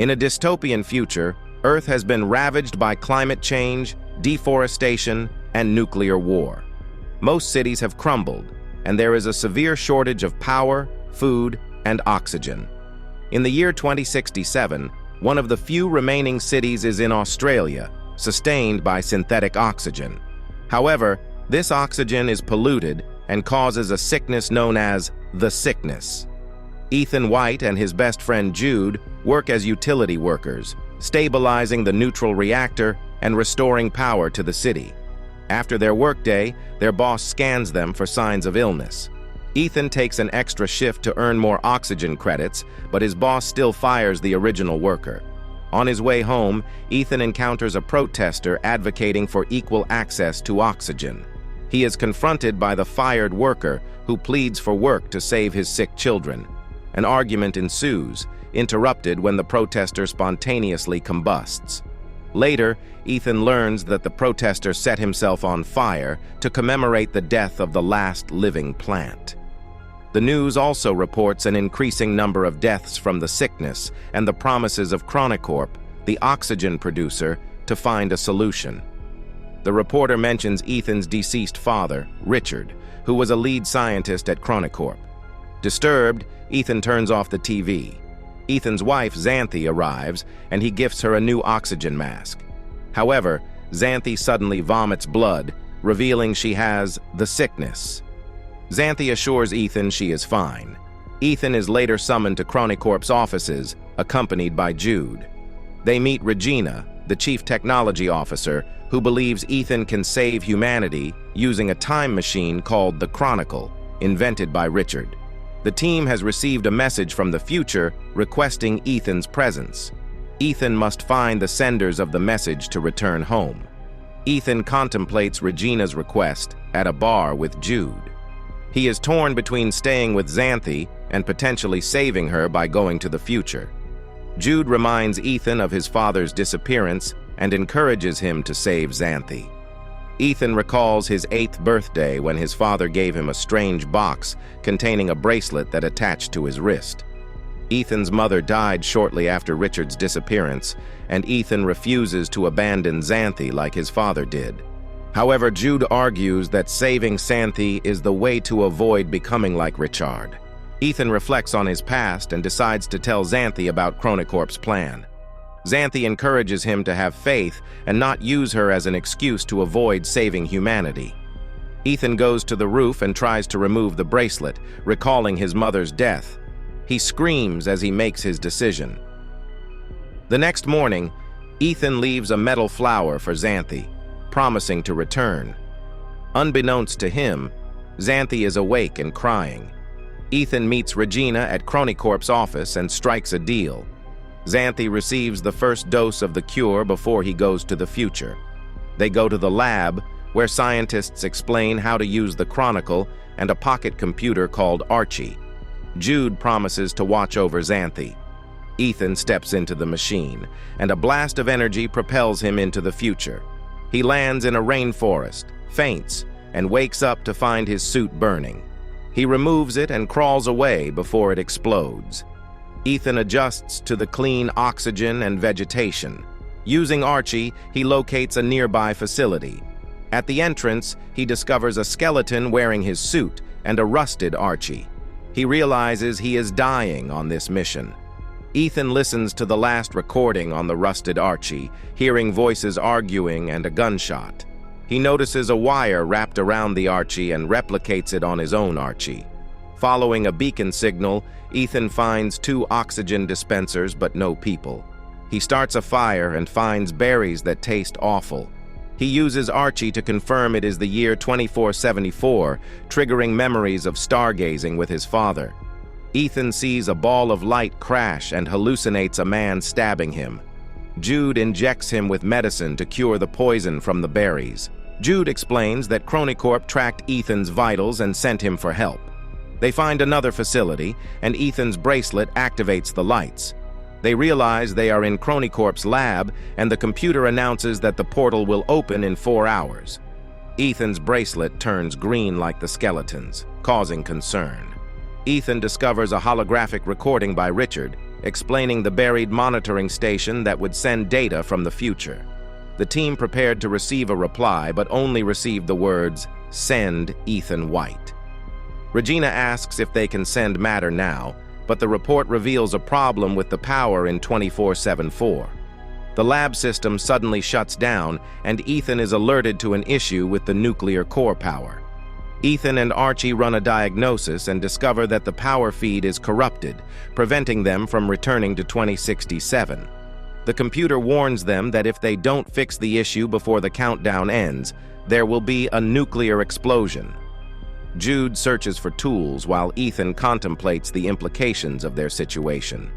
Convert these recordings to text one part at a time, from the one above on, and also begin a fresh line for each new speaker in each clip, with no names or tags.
In a dystopian future, Earth has been ravaged by climate change, deforestation, and nuclear war. Most cities have crumbled, and there is a severe shortage of power, food, and oxygen. In the year 2067, one of the few remaining cities is in Australia, sustained by synthetic oxygen. However, this oxygen is polluted and causes a sickness known as the sickness. Ethan White and his best friend Jude work as utility workers, stabilizing the neutral reactor and restoring power to the city. After their workday, their boss scans them for signs of illness. Ethan takes an extra shift to earn more oxygen credits, but his boss still fires the original worker. On his way home, Ethan encounters a protester advocating for equal access to oxygen. He is confronted by the fired worker, who pleads for work to save his sick children. An argument ensues, interrupted when the protester spontaneously combusts. Later, Ethan learns that the protester set himself on fire to commemorate the death of the last living plant. The news also reports an increasing number of deaths from the sickness and the promises of Chronicorp, the oxygen producer, to find a solution. The reporter mentions Ethan's deceased father, Richard, who was a lead scientist at Chronicorp. Disturbed, Ethan turns off the TV. Ethan's wife, Xanthi, arrives, and he gifts her a new oxygen mask. However, Xanthi suddenly vomits blood, revealing she has the sickness. Xanthi assures Ethan she is fine. Ethan is later summoned to Chronicorp's offices, accompanied by Jude. They meet Regina, the chief technology officer, who believes Ethan can save humanity using a time machine called the Chronicle, invented by Richard. The team has received a message from the future requesting Ethan's presence. Ethan must find the senders of the message to return home. Ethan contemplates Regina's request at a bar with Jude. He is torn between staying with Xanthi and potentially saving her by going to the future. Jude reminds Ethan of his father's disappearance and encourages him to save Xanthi. Ethan recalls his 8th birthday when his father gave him a strange box containing a bracelet that attached to his wrist. Ethan's mother died shortly after Richard's disappearance, and Ethan refuses to abandon Xanthi like his father did. However, Jude argues that saving Xanthi is the way to avoid becoming like Richard. Ethan reflects on his past and decides to tell Xanthi about Chronicorp's plan. Xanthi encourages him to have faith and not use her as an excuse to avoid saving humanity. Ethan goes to the roof and tries to remove the bracelet, recalling his mother's death. He screams as he makes his decision. The next morning, Ethan leaves a metal flower for Xanthi, promising to return. Unbeknownst to him, Xanthi is awake and crying. Ethan meets Regina at Chronicorp's office and strikes a deal. Xanthi receives the first dose of the cure before he goes to the future. They go to the lab, where scientists explain how to use the Chronicle and a pocket computer called Archie. Jude promises to watch over Xanthi. Ethan steps into the machine, and a blast of energy propels him into the future. He lands in a rainforest, faints, and wakes up to find his suit burning. He removes it and crawls away before it explodes. Ethan adjusts to the clean oxygen and vegetation. Using Archie, he locates a nearby facility. At the entrance, he discovers a skeleton wearing his suit and a rusted Archie. He realizes he is dying on this mission. Ethan listens to the last recording on the rusted Archie, hearing voices arguing and a gunshot. He notices a wire wrapped around the Archie and replicates it on his own Archie. Following a beacon signal, Ethan finds 2 oxygen dispensers but no people. He starts a fire and finds berries that taste awful. He uses Archie to confirm it is the year 2474, triggering memories of stargazing with his father. Ethan sees a ball of light crash and hallucinates a man stabbing him. Jude injects him with medicine to cure the poison from the berries. Jude explains that Chronicorp tracked Ethan's vitals and sent him for help. They find another facility, and Ethan's bracelet activates the lights. They realize they are in Chronicorp's lab, and the computer announces that the portal will open in 4 hours. Ethan's bracelet turns green like the skeleton's, causing concern. Ethan discovers a holographic recording by Richard, explaining the buried monitoring station that would send data from the future. The team prepared to receive a reply, but only received the words, "Send Ethan White." Regina asks if they can send matter now, but the report reveals a problem with the power in 24/7-4. The lab system suddenly shuts down, and Ethan is alerted to an issue with the nuclear core power. Ethan and Archie run a diagnosis and discover that the power feed is corrupted, preventing them from returning to 2067. The computer warns them that if they don't fix the issue before the countdown ends, there will be a nuclear explosion. Jude searches for tools while Ethan contemplates the implications of their situation.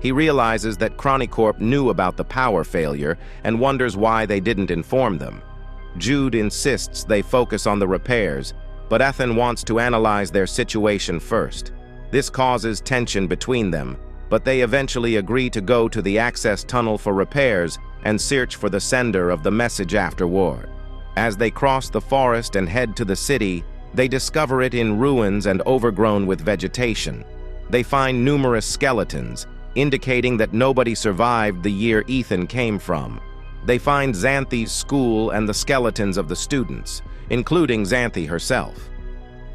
He realizes that Chronicorp knew about the power failure and wonders why they didn't inform them. Jude insists they focus on the repairs, but Ethan wants to analyze their situation first. This causes tension between them, but they eventually agree to go to the access tunnel for repairs and search for the sender of the message afterward. As they cross the forest and head to the city, they discover it in ruins and overgrown with vegetation. They find numerous skeletons, indicating that nobody survived the year Ethan came from. They find Xanthi's school and the skeletons of the students, including Xanthi herself.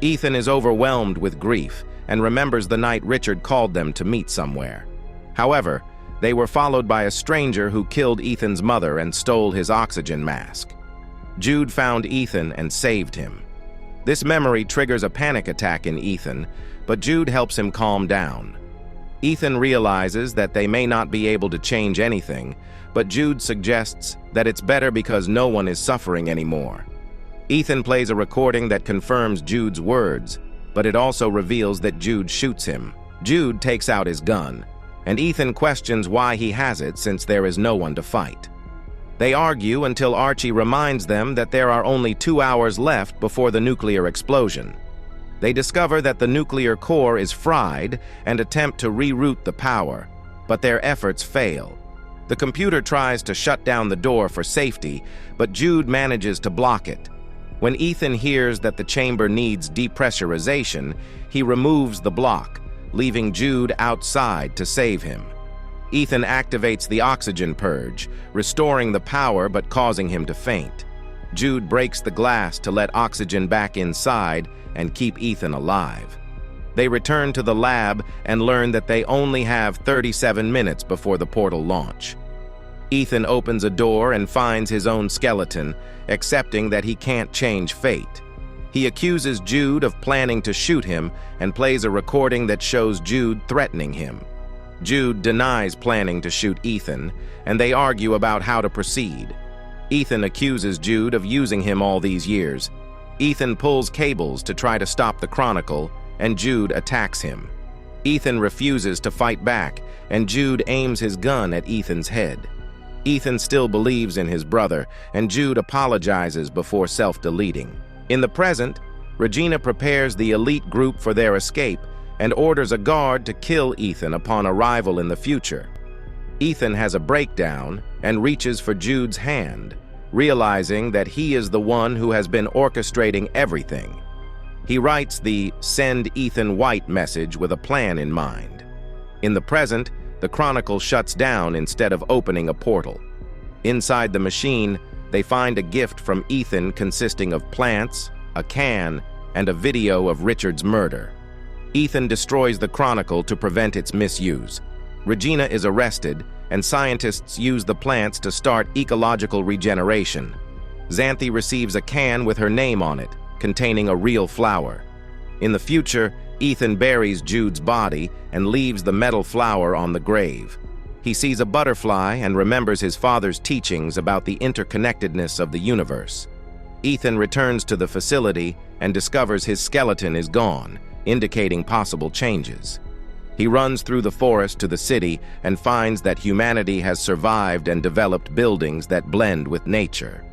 Ethan is overwhelmed with grief and remembers the night Richard called them to meet somewhere. However, they were followed by a stranger who killed Ethan's mother and stole his oxygen mask. Jude found Ethan and saved him. This memory triggers a panic attack in Ethan, but Jude helps him calm down. Ethan realizes that they may not be able to change anything, but Jude suggests that it's better because no one is suffering anymore. Ethan plays a recording that confirms Jude's words, but it also reveals that Jude shoots him. Jude takes out his gun, and Ethan questions why he has it since there is no one to fight. They argue until Archie reminds them that there are only 2 hours left before the nuclear explosion. They discover that the nuclear core is fried and attempt to reroute the power, but their efforts fail. The computer tries to shut down the door for safety, but Jude manages to block it. When Ethan hears that the chamber needs depressurization, he removes the block, leaving Jude outside to save him. Ethan activates the oxygen purge, restoring the power but causing him to faint. Jude breaks the glass to let oxygen back inside and keep Ethan alive. They return to the lab and learn that they only have 37 minutes before the portal launch. Ethan opens a door and finds his own skeleton, accepting that he can't change fate. He accuses Jude of planning to shoot him and plays a recording that shows Jude threatening him. Jude denies planning to shoot Ethan, and they argue about how to proceed. Ethan accuses Jude of using him all these years. Ethan pulls cables to try to stop the Chronicle, and Jude attacks him. Ethan refuses to fight back, and Jude aims his gun at Ethan's head. Ethan still believes in his brother, and Jude apologizes before self-deleting. In the present, Regina prepares the elite group for their escape and orders a guard to kill Ethan upon arrival in the future. Ethan has a breakdown and reaches for Jude's hand, realizing that he is the one who has been orchestrating everything. He writes the "Send Ethan White" message with a plan in mind. In the present, the Chronicle shuts down instead of opening a portal. Inside the machine, they find a gift from Ethan consisting of plants, a can, and a video of Richard's murder. Ethan destroys the Chronicle to prevent its misuse. Regina is arrested, and scientists use the plants to start ecological regeneration. Xanthi receives a can with her name on it, containing a real flower. In the future, Ethan buries Jude's body and leaves the metal flower on the grave. He sees a butterfly and remembers his father's teachings about the interconnectedness of the universe. Ethan returns to the facility and discovers his skeleton is gone, indicating possible changes. He runs through the forest to the city and finds that humanity has survived and developed buildings that blend with nature.